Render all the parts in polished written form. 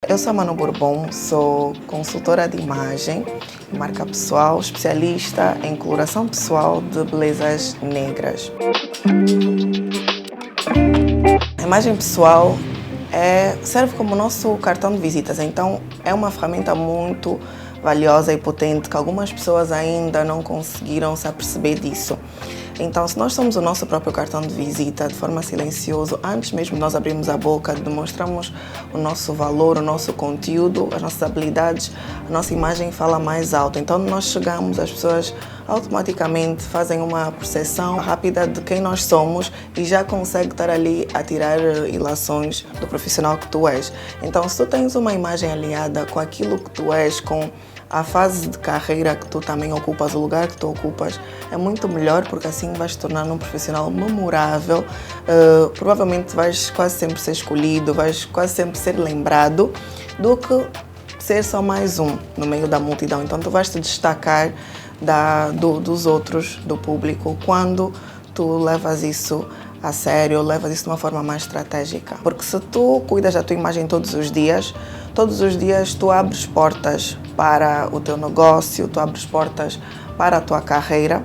Eu sou a Manu Bourbon, sou consultora de imagem, marca pessoal, especialista em coloração pessoal de belezas negras. A imagem pessoal serve como nosso cartão de visitas, então é uma ferramenta muito valiosa e potente que algumas pessoas ainda não conseguiram se aperceber disso. Então, se nós somos o nosso próprio cartão de visita, de forma silenciosa, antes mesmo de nós abrirmos a boca, demonstramos o nosso valor, o nosso conteúdo, as nossas habilidades, a nossa imagem fala mais alto. Então, nós chegamos, as pessoas automaticamente fazem uma percepção rápida de quem nós somos e já consegue estar ali a tirar ilações do profissional que tu és. Então, se tu tens uma imagem alinhada com aquilo que tu és, com a fase de carreira que tu também ocupas, o lugar que tu ocupas, é muito melhor porque assim vais te tornar um profissional memorável. Provavelmente vais quase sempre ser escolhido, vais quase sempre ser lembrado do que ser só mais um no meio da multidão. Então tu vais te destacar dos outros, do público, quando tu levas isso a sério, levas isso de uma forma mais estratégica. Porque se tu cuidas da tua imagem todos os dias tu abres portas para o teu negócio, tu abres portas para a tua carreira.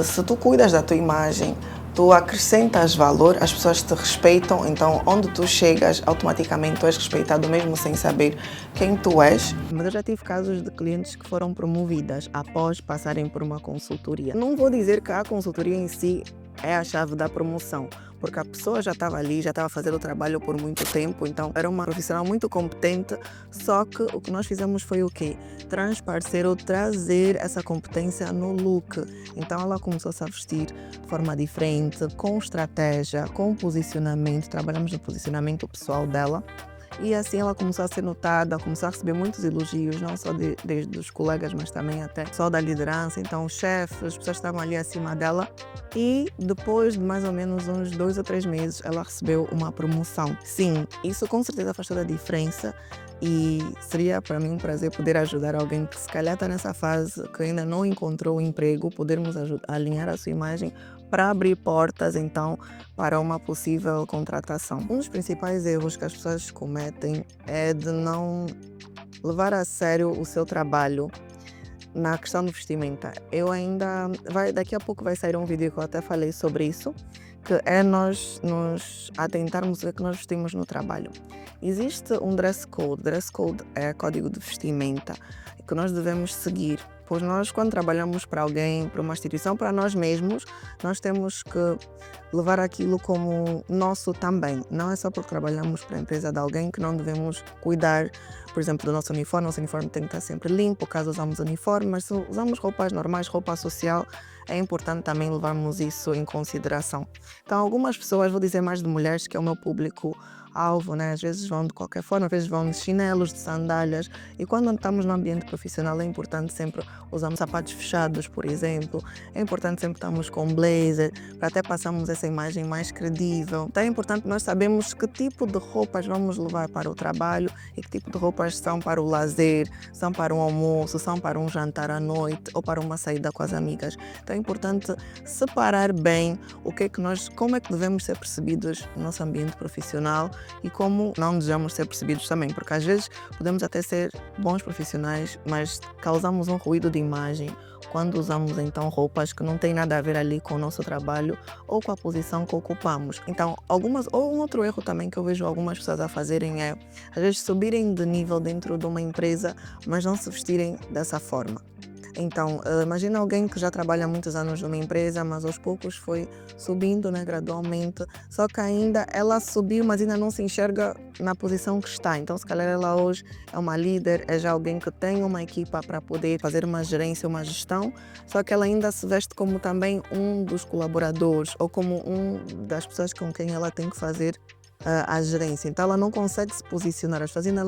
Se tu cuidas da tua imagem, tu acrescentas valor, as pessoas te respeitam, então onde tu chegas, automaticamente tu és respeitado mesmo sem saber quem tu és. Mas eu já tive casos de clientes que foram promovidas após passarem por uma consultoria. Não vou dizer que a consultoria em si é a chave da promoção, porque a pessoa já estava ali, já estava a fazer o trabalho por muito tempo, então era uma profissional muito competente, só que o que nós fizemos foi o quê? Transparecer ou trazer essa competência no look. Então ela começou -se a vestir de forma diferente, com estratégia, com posicionamento, trabalhamos no posicionamento pessoal dela. E assim ela começou a ser notada, começou a receber muitos elogios, não só desde os colegas, mas também até só da liderança. Então, os chefes, as pessoas estavam ali acima dela. E depois de mais ou menos uns 2 ou 3 meses, ela recebeu uma promoção. Sim, isso com certeza faz toda a diferença. E seria para mim um prazer poder ajudar alguém que se calhar está nessa fase, que ainda não encontrou o emprego, podermos alinhar a sua imagem para abrir portas, então, para uma possível contratação. Um dos principais erros que as pessoas cometem é de não levar a sério o seu trabalho na questão do vestimenta. Daqui a pouco vai sair um vídeo que eu até falei sobre isso, que é nós nos atentarmos ao que nós vestimos no trabalho. Existe um dress code. Dress code é código de vestimenta que nós devemos seguir. Pois nós, quando trabalhamos para alguém, para uma instituição, para nós mesmos, nós temos que levar aquilo como nosso também. Não é só porque trabalhamos para a empresa de alguém que não devemos cuidar, por exemplo, do nosso uniforme. Nosso uniforme tem que estar sempre limpo, caso usamos uniforme, mas se usamos roupas normais, roupa social, é importante também levarmos isso em consideração. Então, algumas pessoas, vou dizer mais de mulheres, que é o meu público-alvo, né? Às vezes vão de qualquer forma, às vezes vão de chinelos, de sandálias, e quando estamos no ambiente profissional é importante sempre usarmos sapatos fechados, por exemplo, é importante sempre estarmos com blazer, para até passarmos essa imagem mais credível. Então é importante nós sabermos que tipo de roupas vamos levar para o trabalho e que tipo de roupas são para o lazer, são para um almoço, são para um jantar à noite ou para uma saída com as amigas. Então é importante separar bem como é que devemos ser percebidos no nosso ambiente profissional e como não desejamos ser percebidos também, porque às vezes podemos até ser bons profissionais, mas causamos um ruído de imagem quando usamos então roupas que não têm nada a ver ali com o nosso trabalho ou com a posição que ocupamos. Então, um outro erro também que eu vejo algumas pessoas a fazerem é, às vezes, subirem de nível dentro de uma empresa, mas não se vestirem dessa forma. Então, imagina alguém que já trabalha há muitos anos numa empresa, mas aos poucos foi subindo, né, gradualmente, só que ainda ela subiu, mas ainda não se enxerga na posição que está. Então, se calhar ela hoje é uma líder, é já alguém que tem uma equipa para poder fazer uma gerência, uma gestão, só que ela ainda se veste como também um dos colaboradores ou como um das pessoas com quem ela tem que fazer a gerência. Então ela não consegue se posicionar. As pessoas ainda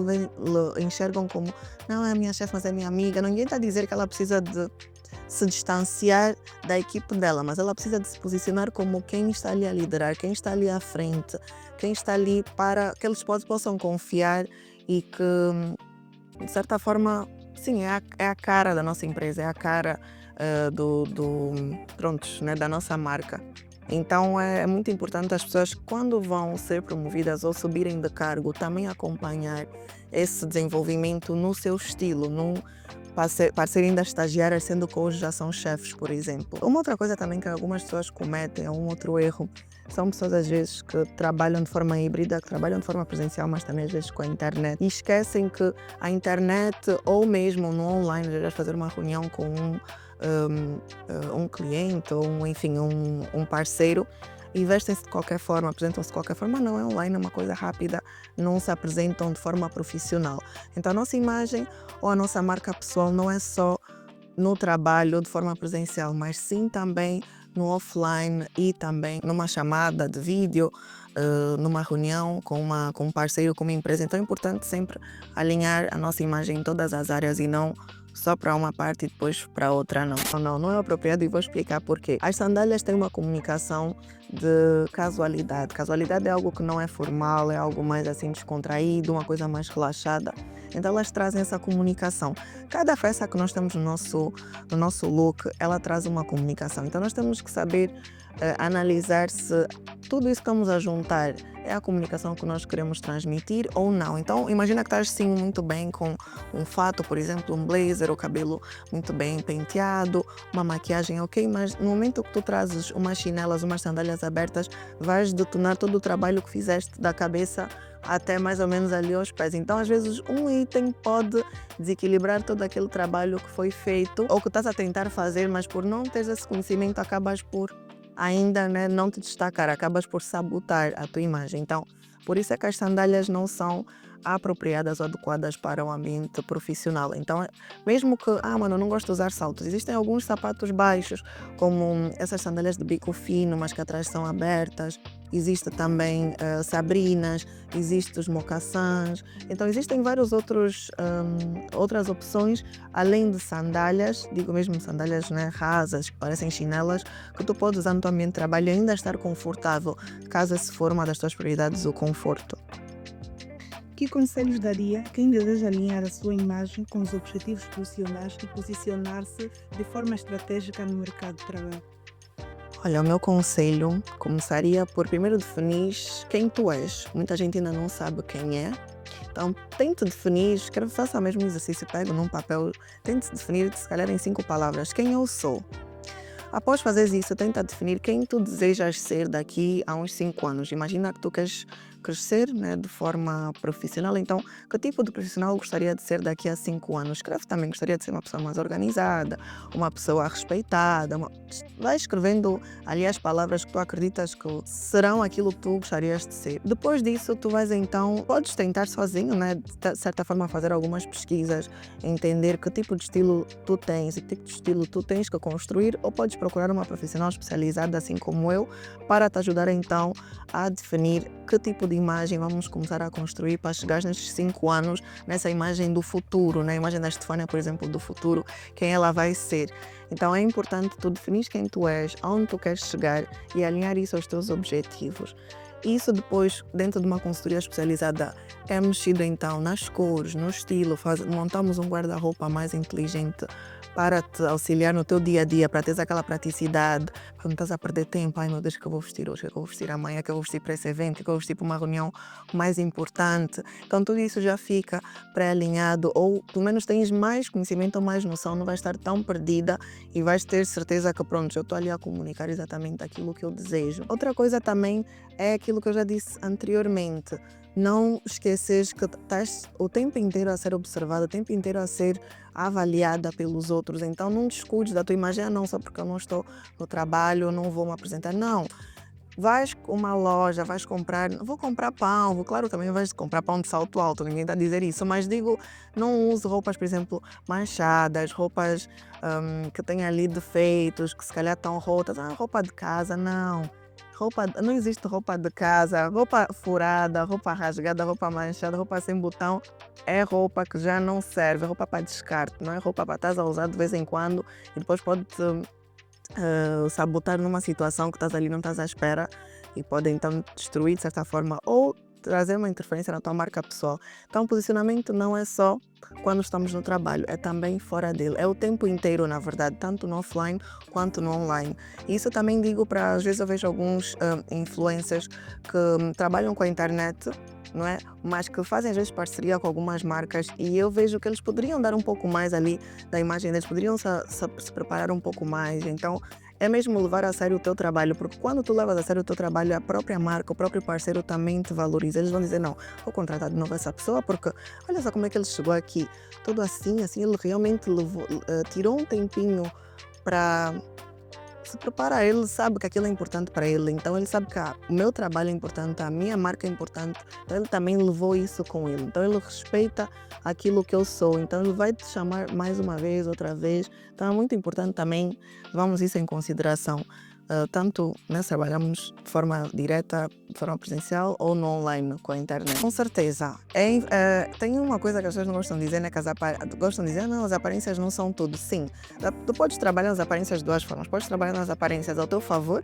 enxergam como, não é a minha chefe, mas é minha amiga. Ninguém está a dizer que ela precisa de se distanciar da equipe dela, mas ela precisa de se posicionar como quem está ali a liderar, quem está ali à frente, quem está ali para que eles possam confiar e que, de certa forma, sim, é a cara da nossa empresa, é a cara né, da nossa marca. Então é muito importante as pessoas, quando vão ser promovidas ou subirem de cargo, também acompanhar esse desenvolvimento no seu estilo, para serem ainda estagiárias, sendo que hoje já são chefes, por exemplo. Uma outra coisa também que algumas pessoas cometem, um outro erro, são pessoas às vezes que trabalham de forma híbrida, que trabalham de forma presencial, mas também às vezes com a internet, e esquecem que a internet ou mesmo no online, às vezes fazer uma reunião com um cliente ou enfim, um parceiro, e vestem-se de qualquer forma, apresentam-se de qualquer forma, não é online, é uma coisa rápida, não se apresentam de forma profissional. Então a nossa imagem ou a nossa marca pessoal não é só no trabalho de forma presencial, mas sim também no offline e também numa chamada de vídeo, numa reunião com um parceiro, com uma empresa. Então é importante sempre alinhar a nossa imagem em todas as áreas e não só para uma parte e depois para outra não. Não é apropriado, e vou explicar porquê. As sandálias têm uma comunicação de casualidade. Casualidade é algo que não é formal, é algo mais assim descontraído, uma coisa mais relaxada. Então elas trazem essa comunicação. Cada peça que nós temos no nosso look, ela traz uma comunicação. Então nós temos que saber analisar se tudo isso que estamos a juntar é a comunicação que nós queremos transmitir ou não. Então imagina que estás sim muito bem com um fato, por exemplo, um blazer, o cabelo muito bem penteado, uma maquiagem ok, mas no momento que tu trazes umas chinelas, umas sandálias abertas, vais detonar todo o trabalho que fizeste da cabeça até mais ou menos ali aos pés. Então às vezes um item pode desequilibrar todo aquele trabalho que foi feito ou que estás a tentar fazer, mas por não teres esse conhecimento acabas por ainda, né, não te destacar, acabas por sabotar a tua imagem. Então por isso é que as sandálias não são apropriadas ou adequadas para o ambiente profissional. Então, mesmo que, mano, eu não gosto de usar saltos, existem alguns sapatos baixos, como essas sandálias de bico fino, mas que atrás são abertas. Existe também sabrinas, existem os mocassins. Então, existem vários outras opções, além de sandálias, digo mesmo sandálias, né, rasas, que parecem chinelas, que tu podes usar no teu ambiente de trabalho e ainda estar confortável, caso esse for uma das tuas prioridades, o conforto. Que conselhos daria a quem deseja alinhar a sua imagem com os objetivos profissionais e posicionar-se de forma estratégica no mercado de trabalho? Olha, o meu conselho começaria por primeiro definir quem tu és. Muita gente ainda não sabe quem é. Então, tente definir, faça o mesmo exercício, pega num papel, tente definir, se calhar em 5 palavras, quem eu sou. Após fazer isso, tenta definir quem tu desejas ser daqui a uns 5 anos. Imagina que tu queres crescer, né, de forma profissional. Então, que tipo de profissional gostaria de ser daqui a 5 anos? Escreve também, gostaria de ser uma pessoa mais organizada, uma pessoa respeitada. Vai escrevendo ali as palavras que tu acreditas que serão aquilo que tu gostarias de ser. Depois disso, tu vais então, podes tentar sozinho, né, de certa forma fazer algumas pesquisas, entender que tipo de estilo tu tens e que tipo de estilo tu tens que construir, ou podes procurar uma profissional especializada, assim como eu, para te ajudar então a definir que tipo de imagem vamos começar a construir para chegar nestes 5 anos, nessa imagem do futuro, na imagem da Estefânia, por exemplo, do futuro, quem ela vai ser. Então é importante tu definir quem tu és, aonde tu queres chegar e alinhar isso aos teus objetivos. Isso depois, dentro de uma consultoria especializada, é mexido então nas cores, no estilo, montamos um guarda-roupa mais inteligente para te auxiliar no teu dia a dia, para teres aquela praticidade, para não estás a perder tempo. Ai meu Deus, o que eu vou vestir hoje? O que eu vou vestir amanhã? O que eu vou vestir para esse evento? O que eu vou vestir para uma reunião mais importante? Então tudo isso já fica pré-alinhado, ou pelo menos tens mais conhecimento ou mais noção, não vais estar tão perdida e vais ter certeza que pronto, eu estou ali a comunicar exatamente aquilo que eu desejo. Outra coisa também é aquilo que eu já disse anteriormente. Não esqueces que estás o tempo inteiro a ser observada, o tempo inteiro a ser avaliada pelos outros. Então não descuides da tua imagem, não, só porque eu não estou no trabalho, eu não vou me apresentar. Não. Vais a uma loja, vais comprar, vou comprar pão, claro, também vais comprar pão de salto alto, ninguém está a dizer isso, mas digo, não use roupas, por exemplo, manchadas, roupas que têm ali defeitos, que se calhar estão rotas, roupa de casa, não. Não existe roupa de casa, roupa furada, roupa rasgada, roupa manchada, roupa sem botão, é roupa que já não serve, é roupa para descarte, não é roupa para estás a usar de vez em quando e depois pode-te sabotar numa situação que estás ali, não estás à espera, e pode então destruir de certa forma, ou trazer uma interferência na tua marca pessoal. Então, o posicionamento não é só quando estamos no trabalho, é também fora dele. É o tempo inteiro, na verdade, tanto no offline quanto no online. E isso também digo para, às vezes eu vejo alguns influencers que trabalham com a internet, não é? Mas que fazem às vezes parceria com algumas marcas e eu vejo que eles poderiam dar um pouco mais ali da imagem deles, poderiam se preparar um pouco mais. Então, é mesmo levar a sério o teu trabalho, porque quando tu levas a sério o teu trabalho, a própria marca, o próprio parceiro também te valoriza. Eles vão dizer, não, vou contratar de novo essa pessoa, porque olha só como é que ele chegou aqui. Tudo assim, ele realmente tirou um tempinho para se preparar. Ele sabe que aquilo é importante para ele, então ele sabe que o meu trabalho é importante, a minha marca é importante, então ele também levou isso com ele. Então ele respeita aquilo que eu sou, então ele vai te chamar mais uma vez, outra vez. Então é muito importante também, vamos isso em consideração. Tanto nós trabalhamos de forma direta, de forma presencial ou no online, com a internet. Com certeza. Tem uma coisa que as pessoas não gostam de dizer, né? Que gostam de dizer, não, as aparências não são tudo. Sim, tu podes trabalhar nas aparências de duas formas. Podes trabalhar nas aparências ao teu favor,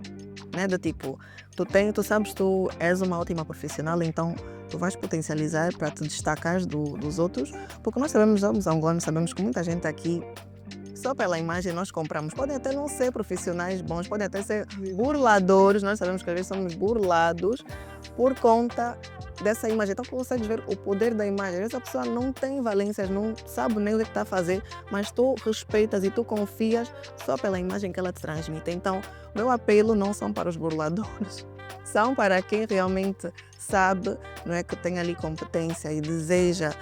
né? Do tipo, tu sabes, tu és uma ótima profissional, então tu vais potencializar para te destacar dos outros, porque nós sabemos, somos angolanos, sabemos que muita gente aqui só pela imagem nós compramos. Podem até não ser profissionais bons, podem até ser burladores. Nós sabemos que às vezes somos burlados por conta dessa imagem. Então consegues ver o poder da imagem. Às vezes a pessoa não tem valências, não sabe nem o que está a fazer, mas tu respeitas e tu confias só pela imagem que ela te transmite. Então, meu apelo não são para os burladores, são para quem realmente sabe, não é, que tem ali competência e deseja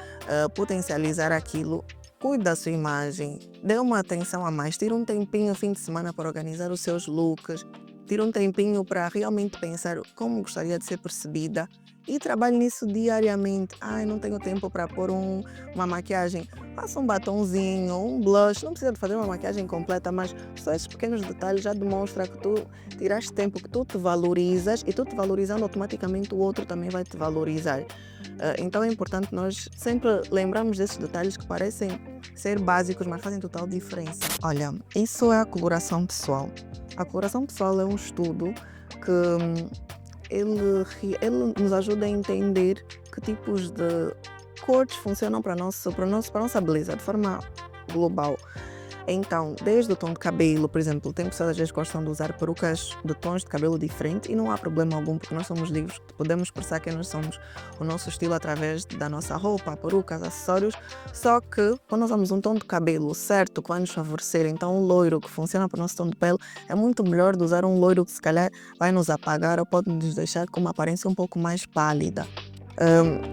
potencializar aquilo. Cuide da sua imagem, dê uma atenção a mais, tira um tempinho fim de semana para organizar os seus looks, tira um tempinho para realmente pensar como gostaria de ser percebida e trabalhe nisso diariamente. Ai, não tenho tempo para pôr uma maquiagem. Faça um batonzinho, um blush, não precisa de fazer uma maquiagem completa, mas só esses pequenos detalhes já demonstram que tu tiraste tempo, que tu te valorizas e tu te valorizando automaticamente o outro também vai te valorizar. Então é importante nós sempre lembrarmos desses detalhes que parecem ser básicos, mas fazem total diferença. Olha, isso é a coloração pessoal. A coloração pessoal é um estudo que ele nos ajuda a entender que tipos de cores funcionam para a nossa beleza de forma global. Então, desde o tom de cabelo, por exemplo, tem pessoas às vezes que gostam de usar perucas de tons de cabelo diferentes e não há problema algum, porque nós somos livres, podemos expressar quem nós somos, o nosso estilo através da nossa roupa, perucas, acessórios. Só que quando nós usamos um tom de cabelo certo, que vai nos favorecer, então um loiro que funciona para o nosso tom de pele, é muito melhor de usar um loiro que se calhar vai nos apagar ou pode nos deixar com uma aparência um pouco mais pálida.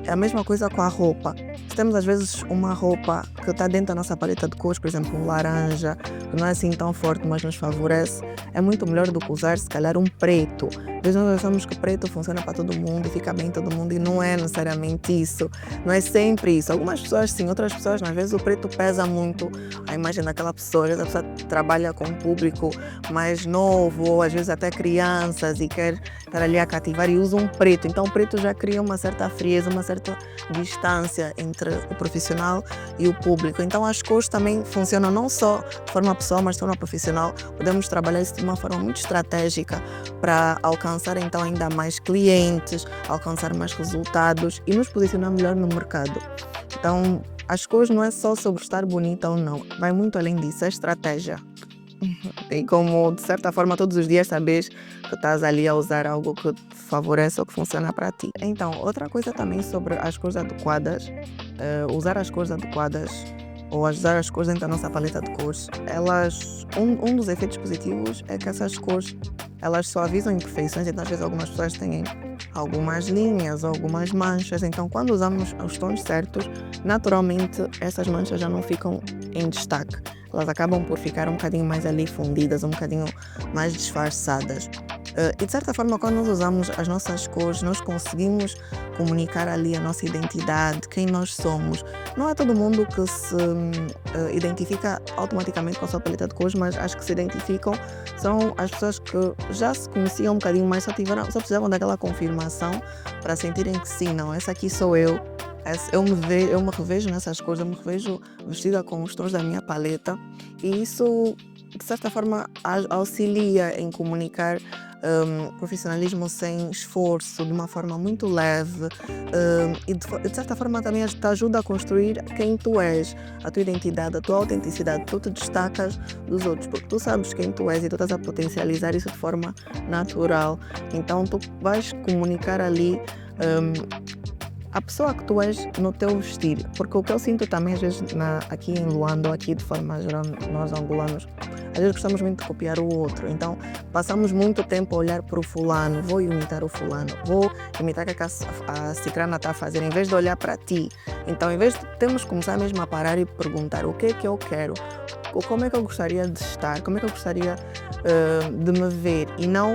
É a mesma coisa com a roupa. Se temos às vezes uma roupa que está dentro da nossa paleta de cores, por exemplo, um laranja, que não é assim tão forte, mas nos favorece, é muito melhor do que usar se calhar um preto. Às vezes nós achamos que preto funciona para todo mundo, fica bem todo mundo, e não é necessariamente isso. Não é sempre isso. Algumas pessoas sim, outras pessoas, às vezes o preto pesa muito a imagem daquela pessoa. Às vezes a pessoa trabalha com um público mais novo, ou às vezes até crianças, e quer estar ali a cativar e usa um preto. Então o preto já cria uma certa frieza, uma certa distância entre o profissional e o público. Então as cores também funcionam não só de forma pessoal, mas de forma profissional. Podemos trabalhar isso de uma forma muito estratégica para alcançar então ainda mais clientes, alcançar mais resultados e nos posicionar melhor no mercado. Então as cores não é só sobre estar bonita ou não, vai muito além disso, é estratégia. E como de certa forma todos os dias sabes que estás ali a usar algo que te favorece ou que funciona para ti. Então, outra coisa também sobre as cores adequadas, usar as cores adequadas ou usar as cores dentro da nossa paleta de cores, um dos efeitos positivos é que essas cores, elas suavizam imperfeições. Então às vezes algumas pessoas têm algumas linhas ou algumas manchas, então quando usamos os tons certos, naturalmente essas manchas já não ficam em destaque. Elas acabam por ficar um bocadinho mais ali fundidas, um bocadinho mais disfarçadas. E de certa forma, quando nós usamos as nossas cores, nós conseguimos comunicar ali a nossa identidade, quem nós somos. Não é todo mundo que se identifica automaticamente com a sua paleta de cores, mas as que se identificam são as pessoas que já se conheciam um bocadinho mais, só precisavam daquela confirmação para sentirem que sim, não, essa aqui sou eu. Eu me revejo nessas cores, eu me revejo vestida com os tons da minha paleta, e isso de certa forma, auxilia em comunicar profissionalismo sem esforço, de uma forma muito leve, e de certa forma também te ajuda a construir quem tu és, a tua identidade, a tua autenticidade. Tu te destacas dos outros, porque tu sabes quem tu és e tu estás a potencializar isso de forma natural. Então tu vais comunicar ali a pessoa que tu és no teu vestir, porque o que eu sinto também às vezes aqui em Luanda, ou aqui de forma geral, nós angolanos, às vezes gostamos muito de copiar o outro, então passamos muito tempo a olhar para o fulano, vou imitar o fulano, vou imitar o que a cicrana está a fazer, em vez de olhar para ti. Então, em vez de temos que começar mesmo a parar e perguntar o que é que eu quero, como é que eu gostaria de estar, como é que eu gostaria de me ver, e não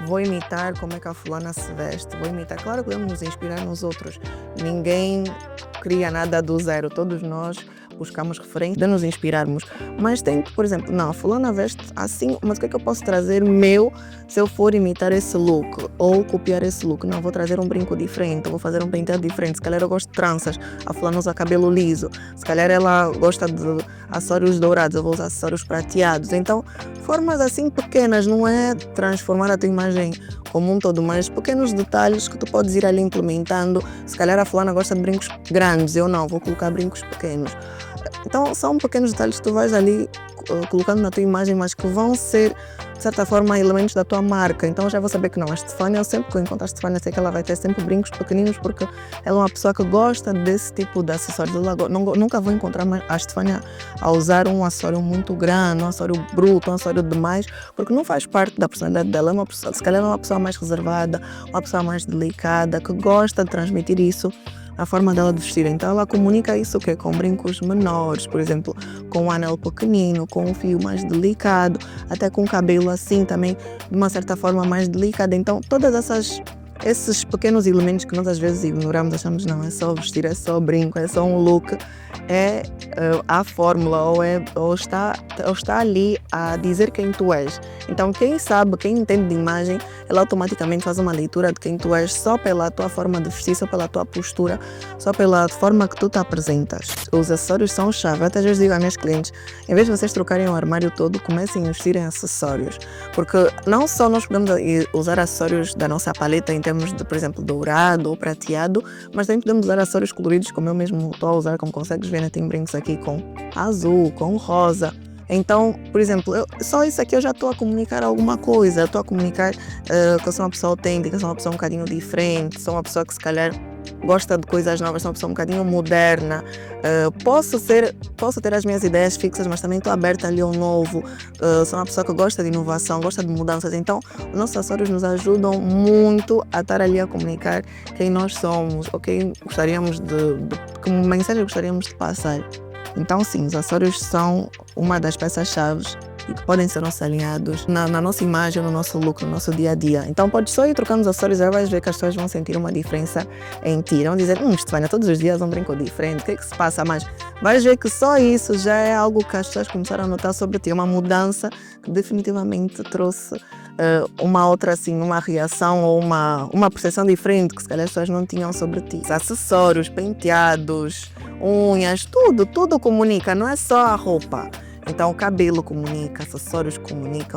vou imitar como é que a fulana se veste, vou imitar. Claro que podemos nos inspirar nos outros, ninguém cria nada do zero, todos nós buscamos referências de nos inspirarmos, mas tem que, por exemplo, não, a fulana veste assim, mas o que é que eu posso trazer meu se eu for imitar esse look ou copiar esse look? Não, vou trazer um brinco diferente, vou fazer um penteado diferente, se calhar eu gosto de tranças, a fulana usa cabelo liso, se calhar ela gosta de acessórios dourados, eu vou usar acessórios prateados. Então, formas assim pequenas, não é transformar a tua imagem como um todo, mas pequenos detalhes que tu podes ir ali implementando. Se calhar a fulana gosta de brincos grandes, eu não, vou colocar brincos pequenos. Então são pequenos detalhes que tu vais ali colocando na tua imagem, mas que vão ser, de certa forma, elementos da tua marca. Então já vou saber que não, a Estefânia, eu sempre que eu encontro a Estefânia, sei que ela vai ter sempre brincos pequeninos, porque ela é uma pessoa que gosta desse tipo de acessórios. Nunca vou encontrar a Estefânia a usar um acessório muito grande, um acessório bruto, um acessório demais, porque não faz parte da personalidade dela. É uma pessoa, se calhar é uma pessoa mais reservada, uma pessoa mais delicada, que gosta de transmitir isso, a forma dela de vestir. Então ela comunica isso com brincos menores, por exemplo, com um anel pequenino, com um fio mais delicado, até com o cabelo assim também, de uma certa forma mais delicada. Então todas esses pequenos elementos que nós às vezes ignoramos, achamos não, é só vestir, é só brinco, é só um look, é a fórmula ou está ali a dizer quem tu és. Então quem sabe, quem entende de imagem, ela automaticamente faz uma leitura de quem tu és só pela tua forma de vestir, só pela tua postura, só pela forma que tu te apresentas. Os acessórios são chave. Eu até às vezes digo a meus clientes, em vez de vocês trocarem o armário todo, comecem a investir em acessórios, porque não só nós podemos usar acessórios da nossa paleta em termos de, por exemplo, dourado ou prateado, mas também podemos usar acessórios coloridos, como eu mesmo estou a usar, como consegues ver, né? Tem brincos aqui com azul, com rosa. Então, por exemplo, só isso aqui eu já estou a comunicar alguma coisa, eu estou a comunicar que eu sou uma pessoa autêntica, sou uma pessoa um bocadinho diferente, sou uma pessoa que se calhar gosta de coisas novas, sou uma pessoa um bocadinho moderna. Posso ter as minhas ideias fixas, mas também estou aberta ali ao novo. Sou uma pessoa que gosta de inovação, gosta de mudanças. Então, os nossos acessórios nos ajudam muito a estar ali a comunicar quem nós somos, ou quem gostaríamos que mensagem gostaríamos de passar. Então, sim, os acessórios são uma das peças-chave e que podem ser alinhados na nossa imagem, no nosso look, no nosso dia a dia. Então, podes só ir trocando os acessórios e vais ver que as pessoas vão sentir uma diferença em ti. Vão dizer, Estefânia, todos os dias um brinco diferente, o que é que se passa? Mas vais ver que só isso já é algo que as pessoas começaram a notar sobre ti, uma mudança que definitivamente trouxe uma outra, assim, uma reação ou uma percepção diferente que se calhar as pessoas não tinham sobre ti. Acessórios, penteados, unhas, tudo comunica, não é só a roupa. Então o cabelo comunica, acessórios comunica,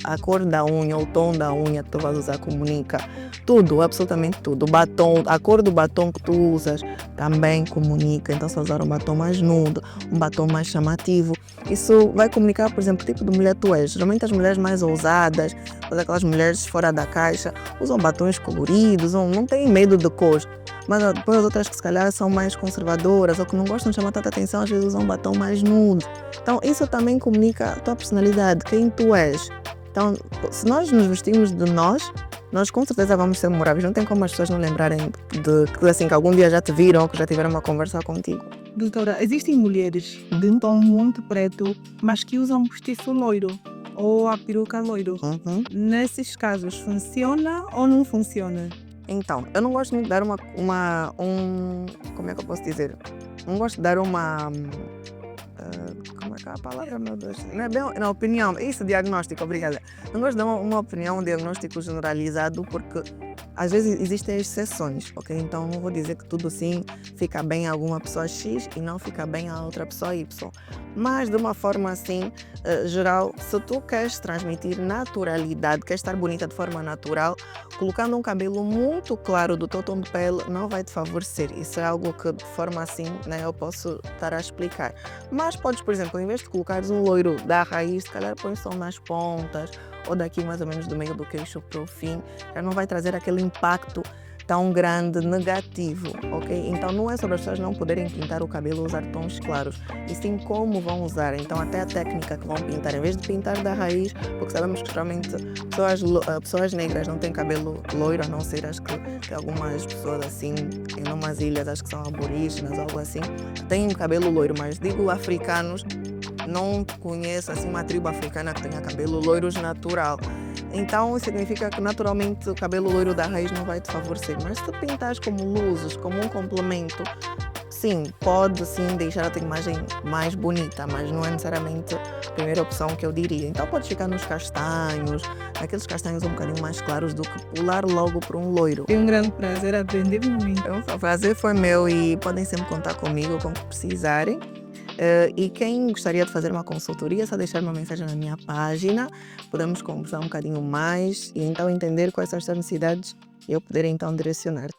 a cor da unha, o tom da unha que tu vais usar comunica, tudo, absolutamente tudo. O batom, a cor do batom que tu usas também comunica. Então se usar um batom mais nude, um batom mais chamativo, isso vai comunicar, por exemplo, o tipo de mulher tu és. Geralmente as mulheres mais ousadas, aquelas mulheres fora da caixa, usam batons coloridos, não têm medo de cor. Mas depois as outras que se calhar são mais conservadoras ou que não gostam de chamar tanta atenção, às vezes usam um batom mais nude. Então isso também comunica a tua personalidade, quem tu és. Então se nós nos vestimos de nós com certeza vamos ser memoráveis. Não tem como as pessoas não lembrarem que algum dia já te viram ou que já tiveram uma conversa contigo. Doutora, existem mulheres de um tom muito preto, mas que usam postiço loiro ou a peruca loiro. Nesses casos, funciona ou não funciona? Então, eu não gosto muito de dar como é que eu posso dizer? Não gosto de dar como é que é a palavra, meu Deus? Não é bem na opinião, isso, diagnóstico, obrigada. Não gosto de dar uma opinião, um diagnóstico generalizado, porque Às vezes existem exceções, ok? Então não vou dizer que tudo sim fica bem a alguma pessoa X e não fica bem a outra pessoa Y. Mas de uma forma assim, geral, se tu queres transmitir naturalidade, queres estar bonita de forma natural, colocando um cabelo muito claro do teu tom de pele não vai te favorecer. Isso é algo que de forma assim, né, eu posso estar a explicar. Mas podes, por exemplo, em vez de colocares um loiro da raiz, se calhar põe só nas pontas ou daqui mais ou menos do meio do queixo para o fim, já não vai trazer aquele impacto tão grande, negativo, ok? Então não é sobre as pessoas não poderem pintar o cabelo ou usar tons claros, e sim como vão usar. Então até a técnica que vão pintar, em vez de pintar da raiz, porque sabemos que geralmente pessoas negras não têm cabelo loiro, a não ser acho que algumas pessoas assim, em umas ilhas, acho que são aborígenas, algo assim, têm cabelo loiro, mas digo africanos, não conheço assim uma tribo africana que tenha cabelo loiros natural. Então significa que naturalmente o cabelo loiro da raiz não vai te favorecer. Mas se pintares como luzes, como um complemento, sim, pode sim deixar a tua imagem mais bonita, mas não é necessariamente a primeira opção que eu diria. Então pode ficar nos castanhos, aqueles castanhos um bocadinho mais claros do que pular logo para um loiro. Foi um grande prazer, aprendi muito. O prazer foi meu e podem sempre contar comigo com o que precisarem. E quem gostaria de fazer uma consultoria, é só deixar uma mensagem na minha página, podemos conversar um bocadinho mais e então entender quais são as suas necessidades e eu poder então direcionar-te.